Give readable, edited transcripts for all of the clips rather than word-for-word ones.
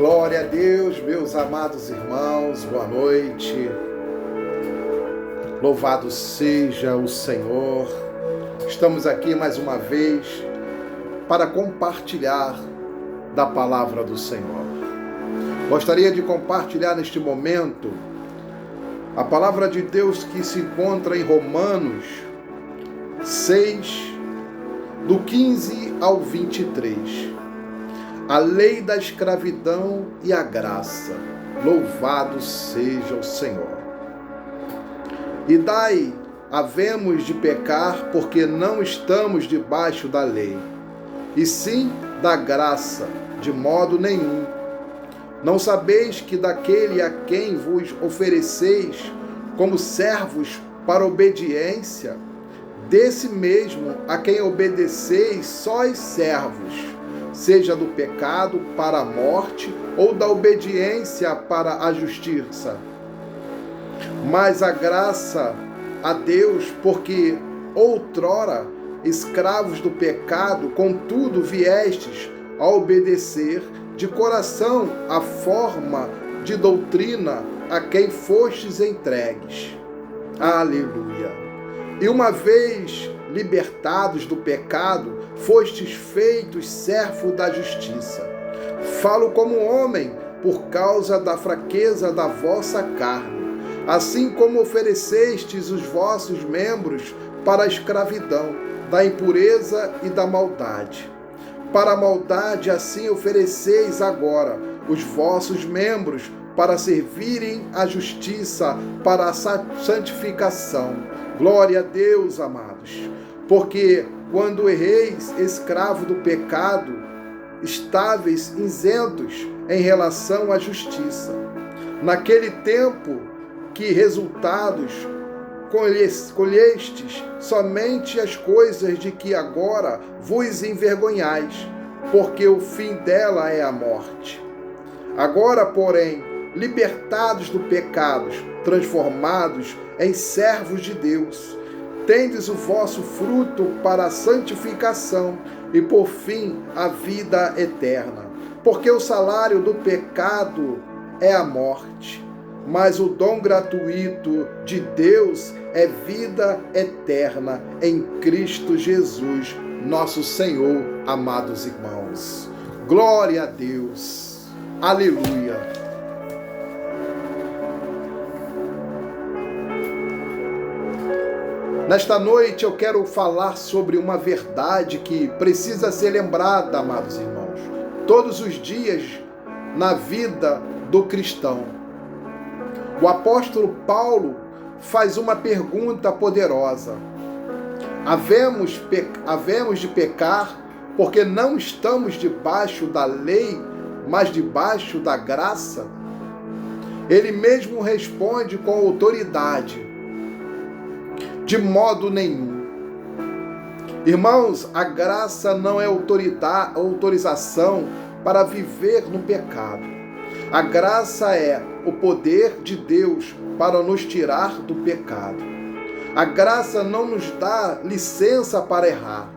Glória a Deus, meus amados irmãos, boa noite. Louvado seja o Senhor. Estamos aqui mais uma vez para compartilhar da palavra do Senhor. Gostaria de compartilhar neste momento a palavra de Deus que se encontra em Romanos 6, do 15 ao 23. A lei da escravidão e a graça. Louvado seja o Senhor. E daí havemos de pecar, porque não estamos debaixo da lei, e sim da graça, de modo nenhum. Não sabeis que daquele a quem vos ofereceis como servos para obediência, desse mesmo a quem obedeceis sois servos, seja do pecado para a morte ou da obediência para a justiça. Mas a graça a Deus, porque outrora escravos do pecado, contudo viestes a obedecer de coração a forma de doutrina a quem fostes entregues. Aleluia! E uma vez libertados do pecado, fostes feitos servos da justiça. Falo como homem, por causa da fraqueza da vossa carne, assim como oferecestes os vossos membros para a escravidão, da impureza e da maldade. Para a maldade, assim ofereceis agora os vossos membros para servirem à justiça, para a santificação. Glória a Deus, amados. Porque quando erreis, escravo do pecado, estáveis isentos em relação à justiça. Naquele tempo que resultados colhestes somente as coisas de que agora vos envergonhais, porque o fim dela é a morte. Agora, porém, libertados do pecado, transformados em servos de Deus, tendes o vosso fruto para a santificação e, por fim, a vida eterna. Porque o salário do pecado é a morte, mas o dom gratuito de Deus é vida eterna em Cristo Jesus, nosso Senhor, amados irmãos. Glória a Deus. Aleluia. Nesta noite eu quero falar sobre uma verdade que precisa ser lembrada, amados irmãos, todos os dias na vida do cristão. O apóstolo Paulo faz uma pergunta poderosa. Havemos de pecar porque não estamos debaixo da lei, mas debaixo da graça? Ele mesmo responde com autoridade: de modo nenhum. Irmãos, a graça não é autorização para viver no pecado. A graça é o poder de Deus para nos tirar do pecado. A graça não nos dá licença para errar.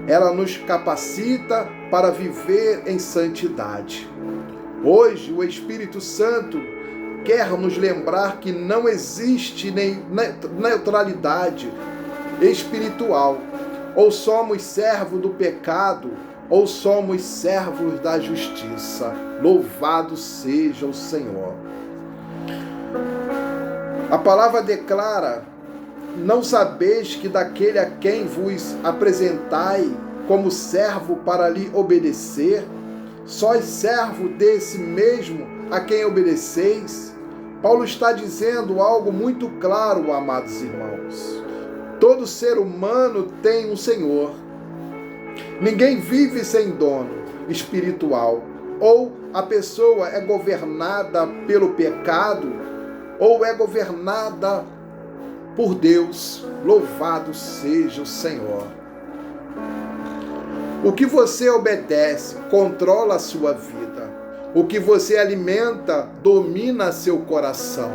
Ela nos capacita para viver em santidade. Hoje, o Espírito Santo quer nos lembrar que não existe nem neutralidade espiritual. Ou somos servos do pecado, ou somos servos da justiça. Louvado seja o Senhor. A palavra declara: não sabeis que daquele a quem vos apresentai como servo para lhe obedecer, sois servo desse mesmo a quem obedeceis? Paulo está dizendo algo muito claro, amados irmãos. Todo ser humano tem um Senhor. Ninguém vive sem dono espiritual. Ou a pessoa é governada pelo pecado, ou é governada por Deus. Louvado seja o Senhor. O que você obedece controla a sua vida. O que você alimenta domina seu coração.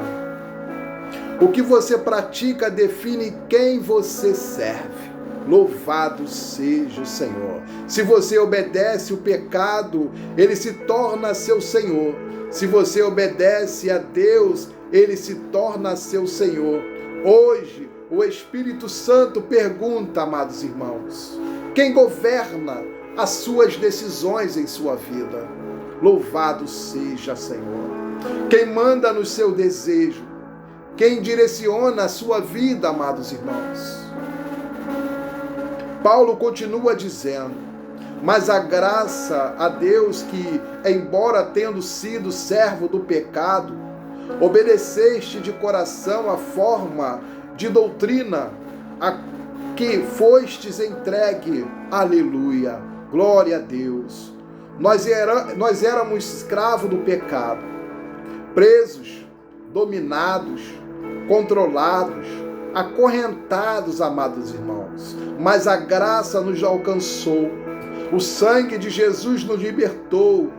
O que você pratica define quem você serve. Louvado seja o Senhor. Se você obedece o pecado, ele se torna seu Senhor. Se você obedece a Deus, ele se torna seu Senhor. Hoje, o Espírito Santo pergunta, amados irmãos, quem governa as suas decisões em sua vida? Louvado seja o Senhor. Quem manda no seu desejo? Quem direciona a sua vida, amados irmãos? Paulo continua dizendo, mas a graça a Deus que, embora tendo sido servo do pecado, obedeceste de coração a forma de doutrina a que fostes entregue. Aleluia, glória a Deus. Nós éramos escravos do pecado, presos, dominados, controlados, acorrentados, amados irmãos. Mas a graça nos alcançou. O sangue de Jesus nos libertou.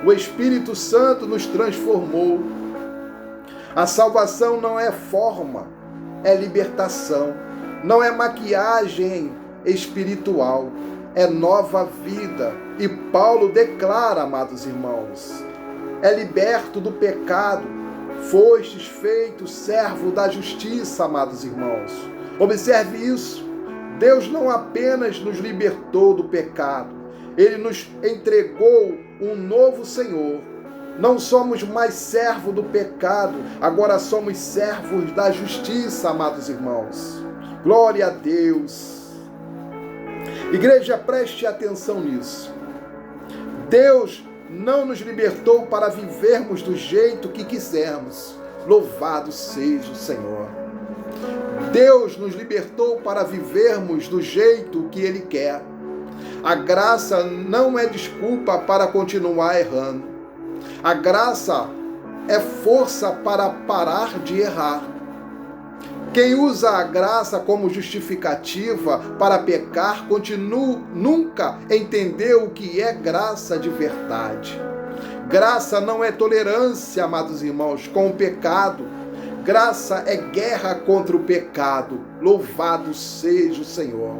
O Espírito Santo nos transformou. A salvação não é forma, é libertação. Não é maquiagem espiritual, é nova vida. E Paulo declara, amados irmãos, é liberto do pecado, fostes feito servo da justiça, amados irmãos. Observe isso. Deus não apenas nos libertou do pecado, ele nos entregou um novo Senhor. Não somos mais servos do pecado, agora somos servos da justiça, amados irmãos. Glória a Deus. Igreja, preste atenção nisso. Deus não nos libertou para vivermos do jeito que quisermos. Louvado seja o Senhor. Deus nos libertou para vivermos do jeito que Ele quer. A graça não é desculpa para continuar errando. A graça é força para parar de errar. Quem usa a graça como justificativa para pecar, nunca entendeu o que é graça de verdade. Graça não é tolerância, amados irmãos, com o pecado. Graça é guerra contra o pecado. Louvado seja o Senhor.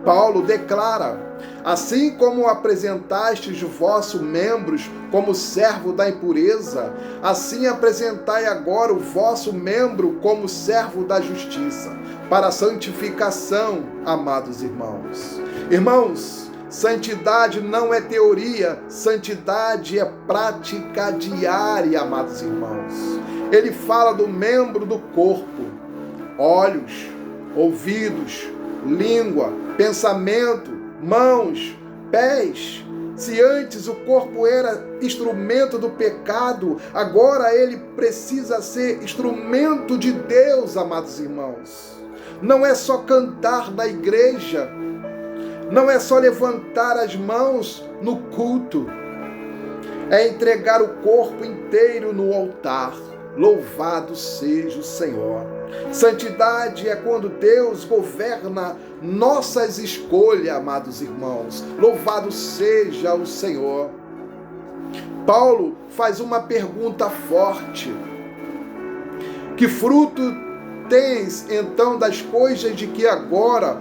Paulo declara, assim como apresentastes vossos membros como servo da impureza, assim apresentai agora o vosso membro como servo da justiça, para a santificação, amados irmãos. Irmãos, santidade não é teoria, santidade é prática diária, amados irmãos. Ele fala do membro do corpo, olhos, ouvidos, língua, pensamento, mãos, pés. Se antes o corpo era instrumento do pecado, agora ele precisa ser instrumento de Deus, amados irmãos. Não é só cantar na igreja, não é só levantar as mãos no culto, é entregar o corpo inteiro no altar. Louvado seja o Senhor. Santidade é quando Deus governa nossas escolhas, amados irmãos. Louvado seja o Senhor. Paulo faz uma pergunta forte. Que fruto tens então das coisas de que agora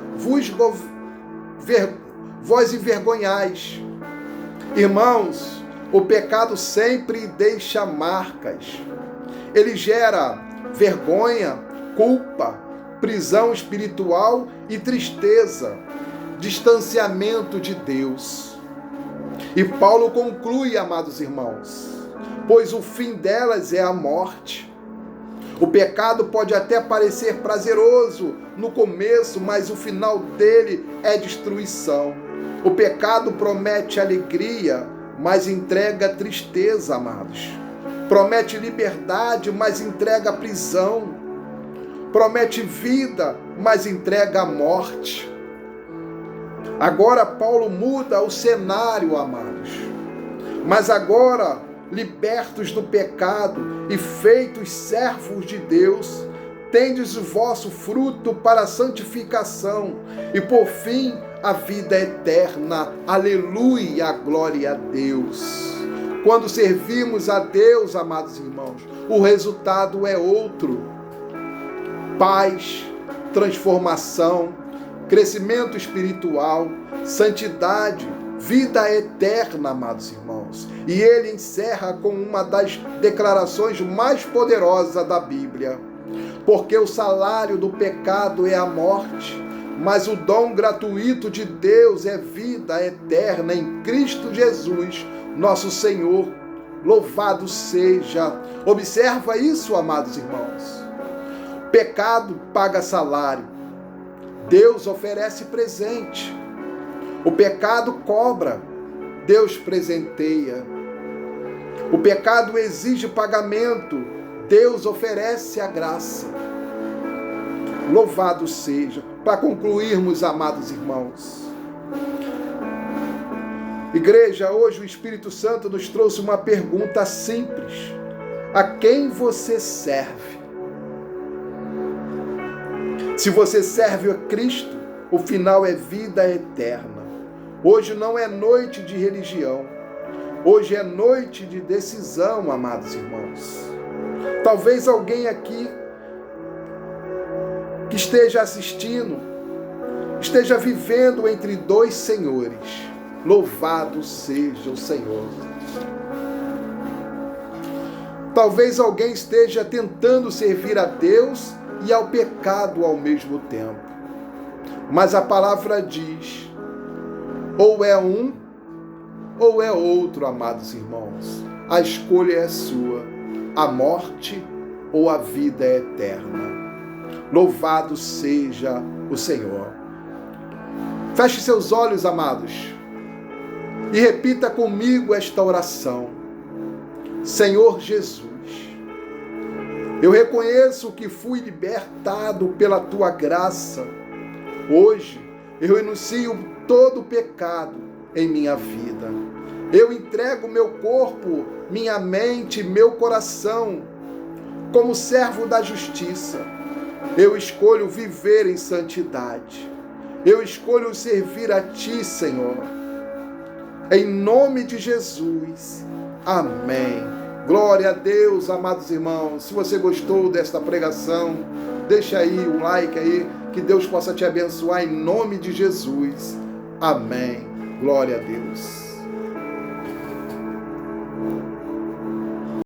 vós envergonhais? Irmãos, o pecado sempre deixa marcas. Ele gera vergonha, culpa, prisão espiritual e tristeza, distanciamento de Deus. E Paulo conclui, amados irmãos, pois o fim delas é a morte. O pecado pode até parecer prazeroso no começo, mas o final dele é destruição. O pecado promete alegria, mas entrega tristeza, amados. Promete liberdade, mas entrega prisão. Promete vida, mas entrega a morte. Agora Paulo muda o cenário, amados. Mas agora, libertos do pecado e feitos servos de Deus, tendes o vosso fruto para a santificação e, por fim, a vida eterna. Aleluia, glória a Deus. Quando servimos a Deus, amados irmãos, o resultado é outro. Paz, transformação, crescimento espiritual, santidade, vida eterna, amados irmãos. E ele encerra com uma das declarações mais poderosas da Bíblia. Porque o salário do pecado é a morte, mas o dom gratuito de Deus é vida eterna em Cristo Jesus, nosso Senhor. Louvado seja. Observa isso, amados irmãos. Pecado paga salário. Deus oferece presente. O pecado cobra. Deus presenteia. O pecado exige pagamento. Deus oferece a graça. Louvado seja. Para concluirmos, amados irmãos. Igreja, hoje o Espírito Santo nos trouxe uma pergunta simples. A quem você serve? Se você serve a Cristo, o final é vida eterna. Hoje não é noite de religião. Hoje é noite de decisão, amados irmãos. Talvez alguém aqui que esteja assistindo, esteja vivendo entre dois senhores. Louvado seja o Senhor. Talvez alguém esteja tentando servir a Deus e ao pecado ao mesmo tempo. Mas a palavra diz, ou é um, ou é outro, amados irmãos. A escolha é sua, a morte ou a vida eterna. Louvado seja o Senhor. Feche seus olhos, amados, e repita comigo esta oração. Senhor Jesus, eu reconheço que fui libertado pela Tua graça. Hoje eu renuncio todo o pecado em minha vida. Eu entrego meu corpo, minha mente, meu coração como servo da justiça. Eu escolho viver em santidade. Eu escolho servir a Ti, Senhor. Em nome de Jesus. Amém. Glória a Deus, amados irmãos. Se você gostou desta pregação, deixa aí um like aí, que Deus possa te abençoar em nome de Jesus. Amém. Glória a Deus.